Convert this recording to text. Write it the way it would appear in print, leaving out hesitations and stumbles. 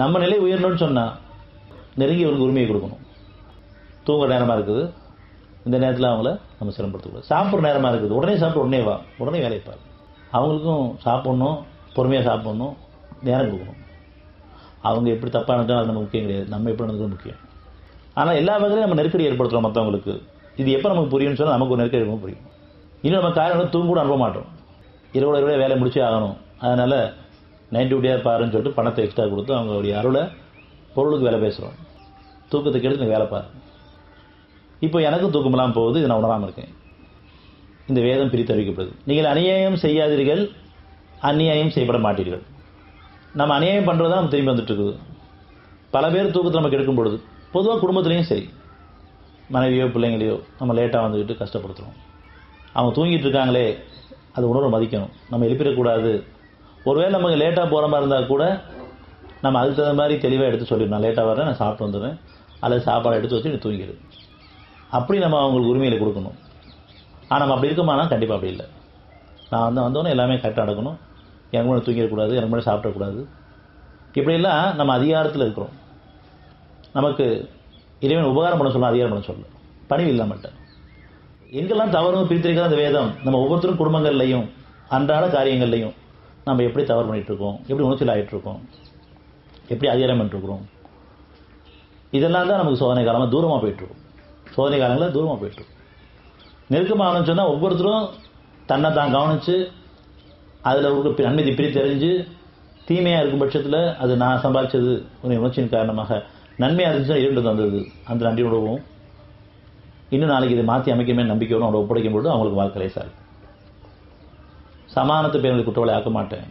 நம்ம நிலை உயரணும்னு சொன்னால் நெருங்கி அவங்களுக்கு உரிமையை கொடுக்கணும். தூங்குற நேரமாக இருக்குது, இந்த நேரத்தில் அவங்கள நம்ம சிரமப்படுத்தக்கூடாது. சாப்பிட்ற நேரமாக இருக்குது, உடனே சாப்பிட்டு உடனே வா, உடனே வேலையை பாரு. அவங்களுக்கும் சாப்பிட்ணும், பொறுமையாக சாப்பிட்ணும், நேரம் கொடுக்கணும். அவங்க எப்படி தப்பாக நடந்தாலும் அது நம்ம முக்கியம் கிடையாது, நம்ம எப்படி நடந்தது முக்கியம். ஆனால் எல்லா வகையிலும் நம்ம நெருக்கடி ஏற்படுத்துகிறோம் மற்றவங்களுக்கு. இது எப்போ நமக்கு புரியும்னு சொன்னால் நமக்கு ஒரு நெருக்கடி ரொம்ப புரியும். இன்னும் நம்ம காரணம் தூங்க கூட அனுப்ப மாட்டோம். இரவோட வேலை முடிச்சே ஆகணும், அதனால் நைட் டியூட்டியாக பாருன்னு சொல்லிட்டு பணத்தை எக்ஸ்ட்ரா கொடுத்து அவங்களுடைய அருளை பொருளுக்கு வேலை பேசுகிறோம். தூக்கத்துக்கு எடுத்து வேலை பாரு. இப்போ எனக்கும் தூக்கமெல்லாம் போகுது, இது நான் உணராமல் இருக்கேன். இந்த வேதம் பிரித்தறிவிக்கப்படுது. நீங்கள் அநியாயம் செய்யாதீர்கள், அந்நியாயம் செய்யப்பட மாட்டீர்கள். நம்ம அநியாயம் பண்ணுறது தான் நம்ம திரும்பி வந்துட்டு இருக்குது. பல பேர் தூக்கத்தை நமக்கு எடுக்கும் பொழுது, பொதுவாக குடும்பத்துலேயும் சரி, மனைவியோ பிள்ளைங்களையோ நம்ம லேட்டாக வந்துக்கிட்டு கஷ்டப்படுத்துகிறோம். அவங்க தூங்கிட்டு இருக்காங்களே, அது உணர்வை மதிக்கணும், நம்ம எழுப்பிடக்கூடாது. ஒருவேளை நமக்கு லேட்டாக போகிற மாதிரி இருந்தால் கூட நம்ம அதுக்கு தகுந்த மாதிரி தெளிவாக எடுத்து சொல்லிடணும். நான் லேட்டாக வரேன், நான் சாப்பிட்டு வந்துடுறேன், அல்லது சாப்பாடு எடுத்து வச்சு நீ தூங்கிடு. அப்படி நம்ம அவங்களுக்கு உரிமையில் கொடுக்கணும். ஆனால் நம்ம அப்படி இருக்கோமானா கண்டிப்பாக அப்படி இல்லை. நான் வந்தோடனே எல்லாமே கரெக்டாக நடக்கணும், எனக்கு முன்னாடி தூங்கிடக்கூடாது, எனக்கு முன்னாடி சாப்பிடக்கூடாது. இப்படியெல்லாம் நம்ம அதிகாரத்தில் இருக்கிறோம். நமக்கு இறைவன் உபகாரம் பண்ண சொல்லலாம், அதிகாரம் பண்ண சொல்லலாம், பணிவு இல்லாமட்ட. எங்கெல்லாம் தவறு பிரித்திருக்கிற அந்த வேதம் நம்ம ஒவ்வொருத்தரும் குடும்பங்கள்லையும் அன்றாட காரியங்கள்லையும் நம்ம எப்படி தவறு பண்ணிட்டு இருக்கோம், எப்படி உணர்ச்சியில் ஆகிட்டு இருக்கோம், எப்படி அதிகாரம் பண்ணிட்டுருக்கிறோம், இதெல்லாம் தான் நமக்கு சோதனை காலமாக தூரமாக போயிட்டுருக்கும். சோதனை காலங்களில் தூரமாக போயிட்டுருக்கும். நெருக்கமாக சொன்னால் ஒவ்வொருத்தரும் தன்னை தான் கவனித்து அதில் ஒரு நன்மை பிரித்து தெரிஞ்சு, தீமையாக இருக்கும் பட்சத்தில் அது நான் சம்பாதிச்சது ஒரு உணர்ச்சியின் காரணமாக, நன்மையாக இருந்துச்சுன்னா இரண்டு வந்தது அந்த நன்றி உணர்வும், இன்னும் நாளைக்கு இதை மாற்றி அமைக்கணுமே நம்பிக்கையோடு அவங்களை ஒப்படைக்கும் பொழுது அவங்களுக்கு வாழ்க்கை லேசாக இருக்கும். சமானத்தை பேருங்களை குற்றவாளி ஆக்க மாட்டேன்.